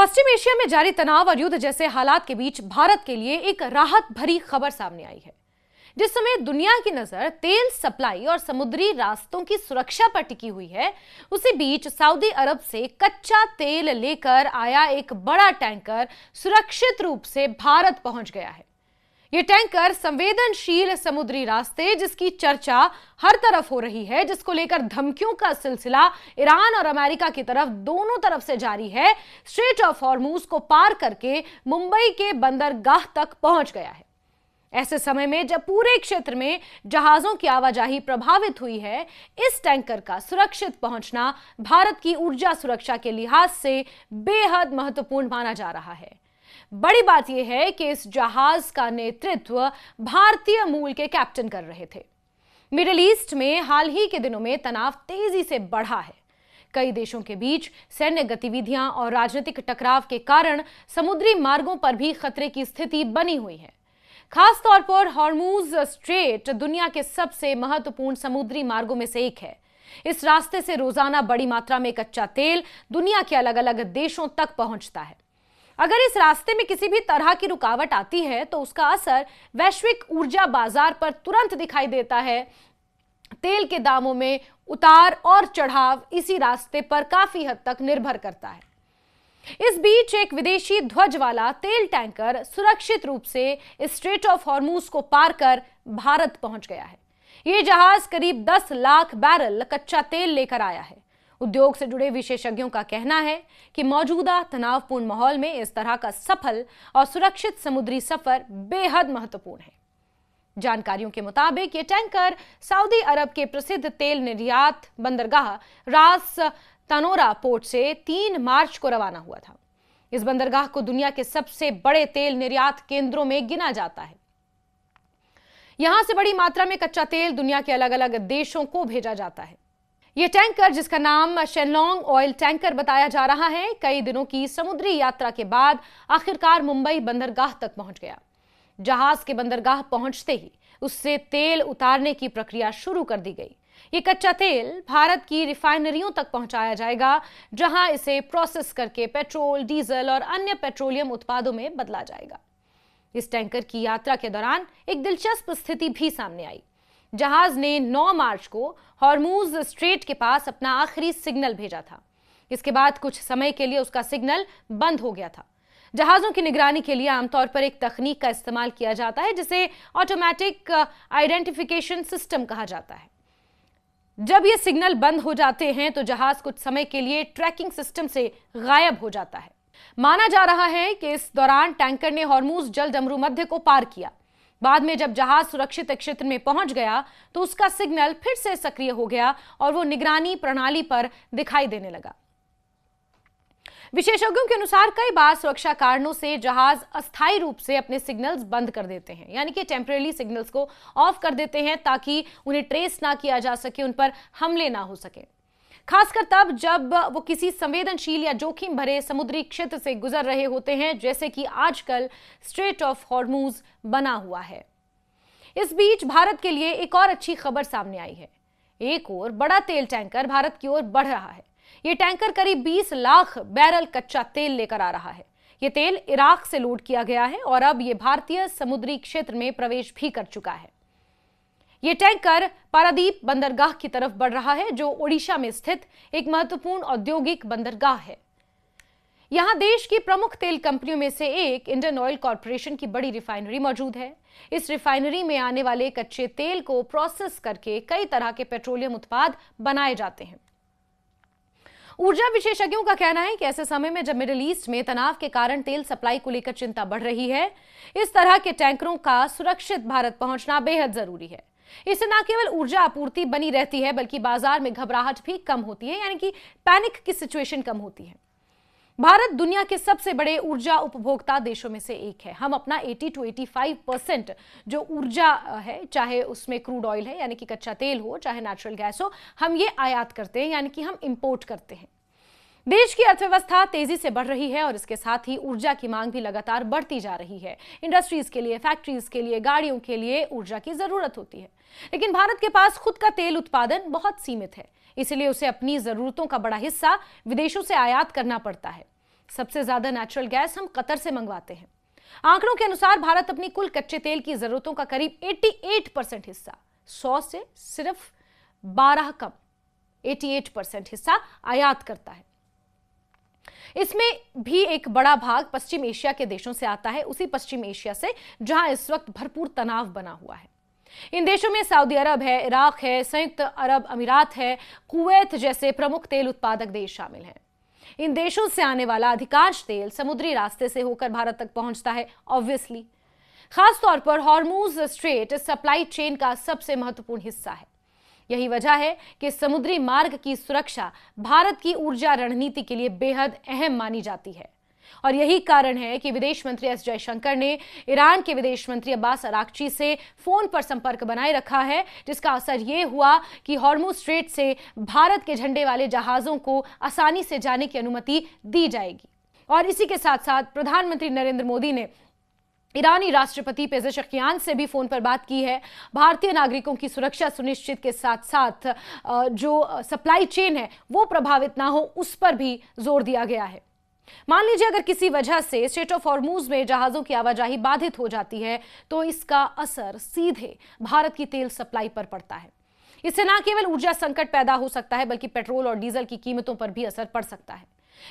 पश्चिम Asia में जारी तनाव और युद्ध जैसे हालात के बीच भारत के लिए एक राहत भरी खबर सामने आई है। जिस समय दुनिया की नजर तेल सप्लाई और समुद्री रास्तों की सुरक्षा पर टिकी हुई है, उसी बीच सऊदी अरब से कच्चा तेल लेकर आया एक बड़ा टैंकर सुरक्षित रूप से भारत पहुंच गया है। ये टैंकर संवेदनशील समुद्री रास्ते, जिसकी चर्चा हर तरफ हो रही है, जिसको लेकर धमकियों का सिलसिला ईरान और अमेरिका की तरफ दोनों तरफ से जारी है, स्ट्रेट ऑफ हॉर्मूज को पार करके मुंबई के बंदरगाह तक पहुंच गया है। ऐसे समय में जब पूरे क्षेत्र में जहाजों की आवाजाही प्रभावित हुई है, इस टैंकर का सुरक्षित पहुंचना भारत की ऊर्जा सुरक्षा के लिहाज से बेहद महत्वपूर्ण माना जा रहा है। बड़ी बात यह है कि इस जहाज का नेतृत्व भारतीय मूल के कैप्टन कर रहे थे। मिडिल ईस्ट में हाल ही के दिनों में तनाव तेजी से बढ़ा है। कई देशों के बीच सैन्य गतिविधियां और राजनीतिक टकराव के कारण समुद्री मार्गों पर भी खतरे की स्थिति बनी हुई है। खास तौर पर हॉर्मूज स्ट्रेट दुनिया के सबसे महत्वपूर्ण समुद्री मार्गों में से एक है। इस रास्ते से रोजाना बड़ी मात्रा में कच्चा तेल दुनिया के अलग अलग देशों तक पहुंचता है। अगर इस रास्ते में किसी भी तरह की रुकावट आती है तो उसका असर वैश्विक ऊर्जा बाजार पर तुरंत दिखाई देता है। तेल के दामों में उतार और चढ़ाव इसी रास्ते पर काफी हद तक निर्भर करता है। इस बीच एक विदेशी ध्वज वाला तेल टैंकर सुरक्षित रूप से स्ट्रेट ऑफ हॉर्मूज को पार कर भारत पहुंच गया है। यह जहाज करीब 10 लाख बैरल कच्चा तेल लेकर आया है। उद्योग से जुड़े विशेषज्ञों का कहना है कि मौजूदा तनावपूर्ण माहौल में इस तरह का सफल और सुरक्षित समुद्री सफर बेहद महत्वपूर्ण है। जानकारियों के मुताबिक ये टैंकर सऊदी अरब के प्रसिद्ध तेल निर्यात बंदरगाह रास तनोरा पोर्ट से 3 मार्च को रवाना हुआ था। इस बंदरगाह को दुनिया के सबसे बड़े तेल निर्यात केंद्रों में गिना जाता है। यहां से बड़ी मात्रा में कच्चा तेल दुनिया के अलग अलग देशों को भेजा जाता है। यह टैंकर, जिसका नाम शेनलोंग ऑयल टैंकर बताया जा रहा है, कई दिनों की समुद्री यात्रा के बाद आखिरकार मुंबई बंदरगाह तक पहुंच गया। जहाज के बंदरगाह पहुंचते ही उससे तेल उतारने की प्रक्रिया शुरू कर दी गई। ये कच्चा तेल भारत की रिफाइनरियों तक पहुंचाया जाएगा, जहां इसे प्रोसेस करके पेट्रोल, डीजल और अन्य पेट्रोलियम उत्पादों में बदला जाएगा। इस टैंकर की यात्रा के दौरान एक दिलचस्प स्थिति भी सामने आई। जहाज ने 9 मार्च को हॉर्मूज स्ट्रेट के पास अपना आखिरी सिग्नल भेजा था। इसके बाद कुछ समय के लिए उसका सिग्नल बंद हो गया था। जहाजों की निगरानी के लिए आमतौर पर एक तकनीक का इस्तेमाल किया जाता है, जिसे ऑटोमेटिक आइडेंटिफिकेशन सिस्टम कहा जाता है। जब ये सिग्नल बंद हो जाते हैं तो जहाज कुछ समय के लिए ट्रैकिंग सिस्टम से गायब हो जाता है। माना जा रहा है कि इस दौरान टैंकर ने हॉर्मूज जलदमरू मध्य को पार किया। बाद में जब जहाज सुरक्षित क्षेत्र में पहुंच गया तो उसका सिग्नल फिर से सक्रिय हो गया और वो निगरानी प्रणाली पर दिखाई देने लगा। विशेषज्ञों के अनुसार कई बार सुरक्षा कारणों से जहाज अस्थायी रूप से अपने सिग्नल्स बंद कर देते हैं, यानी कि टेम्परेरी सिग्नल्स को ऑफ कर देते हैं ताकि उन्हें ट्रेस ना किया जा सके, उन पर हमले ना हो सके। खासकर तब जब वो किसी संवेदनशील या जोखिम भरे समुद्री क्षेत्र से गुजर रहे होते हैं, जैसे कि आजकल स्ट्रेट ऑफ हॉर्मूज बना हुआ है। इस बीच भारत के लिए एक और अच्छी खबर सामने आई है। एक और बड़ा तेल टैंकर भारत की ओर बढ़ रहा है। यह टैंकर करीब 20 लाख बैरल कच्चा तेल लेकर आ रहा है। यह तेल इराक से लोड किया गया है और अब यह भारतीय समुद्री क्षेत्र में प्रवेश भी कर चुका है। यह टैंकर पारादीप बंदरगाह की तरफ बढ़ रहा है, जो ओडिशा में स्थित एक महत्वपूर्ण औद्योगिक बंदरगाह है। यहां देश की प्रमुख तेल कंपनियों में से एक इंडियन ऑयल कॉर्पोरेशन की बड़ी रिफाइनरी मौजूद है। इस रिफाइनरी में आने वाले कच्चे तेल को प्रोसेस करके कई तरह के पेट्रोलियम उत्पाद बनाए जाते हैं। ऊर्जा विशेषज्ञों का कहना है कि ऐसे समय में जब मिडिल ईस्ट में तनाव के कारण तेल सप्लाई को लेकर चिंता बढ़ रही है, इस तरह के टैंकरों का सुरक्षित भारत पहुंचना बेहद जरूरी है। इससे न केवल ऊर्जा आपूर्ति बनी रहती है, बल्कि बाजार में घबराहट भी कम होती है, यानी कि पैनिक की सिचुएशन कम होती है। भारत दुनिया के सबसे बड़े ऊर्जा उपभोक्ता देशों में से एक है। हम अपना 80 to 85% जो ऊर्जा है, चाहे उसमें क्रूड ऑयल है यानी कि कच्चा तेल हो, चाहे नेचुरल गैस हो, हम ये आयात करते हैं, यानी कि हम इंपोर्ट करते हैं। देश की अर्थव्यवस्था तेजी से बढ़ रही है और इसके साथ ही ऊर्जा की मांग भी लगातार बढ़ती जा रही है। इंडस्ट्रीज के लिए, फैक्ट्रीज के लिए, गाड़ियों के लिए ऊर्जा की जरूरत होती है। लेकिन भारत के पास खुद का तेल उत्पादन बहुत सीमित है, इसलिए उसे अपनी जरूरतों का बड़ा हिस्सा विदेशों से आयात करना पड़ता है। सबसे ज्यादा नेचुरल गैस हम कतर से मंगवाते हैं। आंकड़ों के अनुसार भारत अपनी कुल कच्चे तेल की जरूरतों का करीब 88% हिस्सा, 100 से सिर्फ 12 कम 88% हिस्सा आयात करता है। इसमें भी एक बड़ा भाग पश्चिम एशिया के देशों से आता है, उसी पश्चिम एशिया से जहां इस वक्त भरपूर तनाव बना हुआ है। इन देशों में सऊदी अरब है, इराक है, संयुक्त अरब अमीरात है, कुवैत जैसे प्रमुख तेल उत्पादक देश शामिल हैं। इन देशों से आने वाला अधिकांश तेल समुद्री रास्ते से होकर भारत तक पहुंचता है। ऑब्वियसली खासतौर पर हॉर्मूज स्ट्रेट सप्लाई चेन का सबसे महत्वपूर्ण हिस्सा है। यही वजह है कि समुद्री मार्ग की सुरक्षा भारत की ऊर्जा रणनीति के लिए बेहद अहम मानी जाती है। और यही कारण है कि विदेश मंत्री एस जयशंकर ने ईरान के विदेश मंत्री अब्बास अराक्ची से फोन पर संपर्क बनाए रखा है, जिसका असर यह हुआ कि हॉर्मुज स्ट्रेट से भारत के झंडे वाले जहाजों को आसानी से जाने की अनुमति दी जाएगी। और इसी के साथ साथ प्रधानमंत्री नरेंद्र मोदी ने ईरानी राष्ट्रपति पेज़ेशकियान से भी फोन पर बात की है। भारतीय नागरिकों की सुरक्षा सुनिश्चित के साथ साथ जो सप्लाई चेन है वो प्रभावित ना हो, उस पर भी जोर दिया गया है। मान लीजिए अगर किसी वजह से स्ट्रेट ऑफ हॉर्मुज में जहाजों की आवाजाही बाधित हो जाती है तो इसका असर सीधे भारत की तेल सप्लाई पर पड़ता है। इससे न केवल ऊर्जा संकट पैदा हो सकता है बल्कि पेट्रोल और डीजल की कीमतों पर भी असर पड़ सकता है।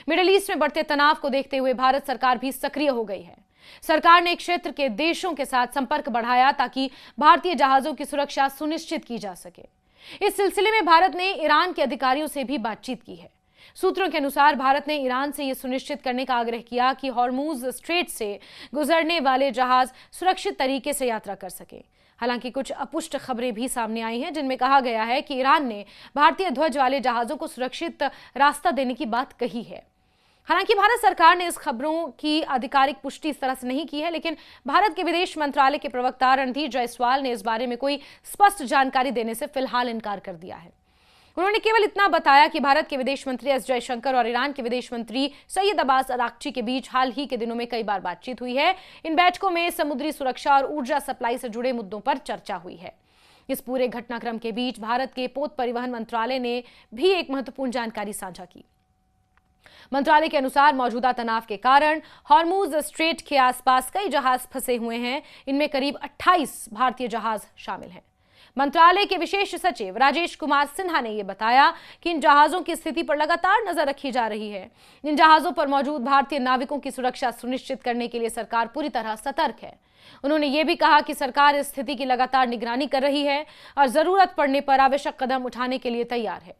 मिडिल ईस्ट में बढ़ते तनाव को देखते हुए भारत सरकार भी सक्रिय हो गई है। सरकार ने क्षेत्र के देशों के साथ संपर्क बढ़ाया ताकि भारतीय जहाजों की सुरक्षा सुनिश्चित की जा सके। इस सिलसिले में भारत ने ईरान के अधिकारियों से भी बातचीत की है। सूत्रों के अनुसार भारत ने ईरान से यह सुनिश्चित करने का आग्रह किया कि हॉर्मुज स्ट्रेट से गुजरने वाले जहाज सुरक्षित तरीके से यात्रा कर सके। हालांकि कुछ अपुष्ट खबरें भी सामने आई हैं जिनमें कहा गया है कि ईरान ने भारतीय ध्वज वाले जहाजों को सुरक्षित रास्ता देने की बात कही है। हालांकि भारत सरकार ने इस खबरों की आधिकारिक पुष्टि इस तरह से नहीं की है, लेकिन भारत के विदेश मंत्रालय के प्रवक्ता रणधीर जायसवाल ने इस बारे में कोई स्पष्ट जानकारी देने से फिलहाल इनकार कर दिया है। उन्होंने केवल इतना बताया कि भारत के विदेश मंत्री एस जयशंकर और ईरान के विदेश मंत्री सैयद अब्बास अराक्ची के बीच हाल ही के दिनों में कई बार बातचीत हुई है। इन बैठकों में समुद्री सुरक्षा और ऊर्जा सप्लाई से जुड़े मुद्दों पर चर्चा हुई है। इस पूरे घटनाक्रम के बीच भारत के पोत परिवहन मंत्रालय ने भी एक महत्वपूर्ण जानकारी साझा की। मंत्रालय के अनुसार मौजूदा तनाव के कारण हॉर्मुज स्ट्रेट के आसपास कई जहाज फंसे हुए हैं। इनमें करीब 28 भारतीय जहाज शामिल हैं। मंत्रालय के विशेष सचिव राजेश कुमार सिन्हा ने यह बताया कि इन जहाजों की स्थिति पर लगातार नजर रखी जा रही है। इन जहाजों पर मौजूद भारतीय नाविकों की सुरक्षा सुनिश्चित करने के लिए सरकार पूरी तरह सतर्क है। उन्होंने ये भी कहा कि सरकार इस स्थिति की लगातार निगरानी कर रही है और जरूरत पड़ने पर आवश्यक कदम उठाने के लिए तैयार है।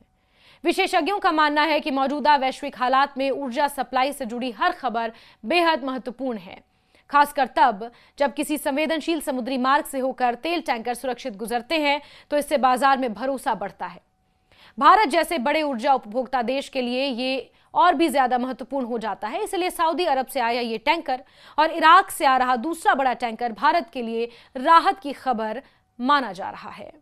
विशेषज्ञों का मानना है कि मौजूदा वैश्विक हालात में ऊर्जा सप्लाई से जुड़ी हर खबर बेहद महत्वपूर्ण है, खासकर तब जब किसी संवेदनशील समुद्री मार्ग से होकर तेल टैंकर सुरक्षित गुजरते हैं तो इससे बाजार में भरोसा बढ़ता है। भारत जैसे बड़े ऊर्जा उपभोक्ता देश के लिए ये और भी ज्यादा महत्वपूर्ण हो जाता है। इसलिए सऊदी अरब से आया ये टैंकर और इराक से आ रहा दूसरा बड़ा टैंकर भारत के लिए राहत की खबर माना जा रहा है।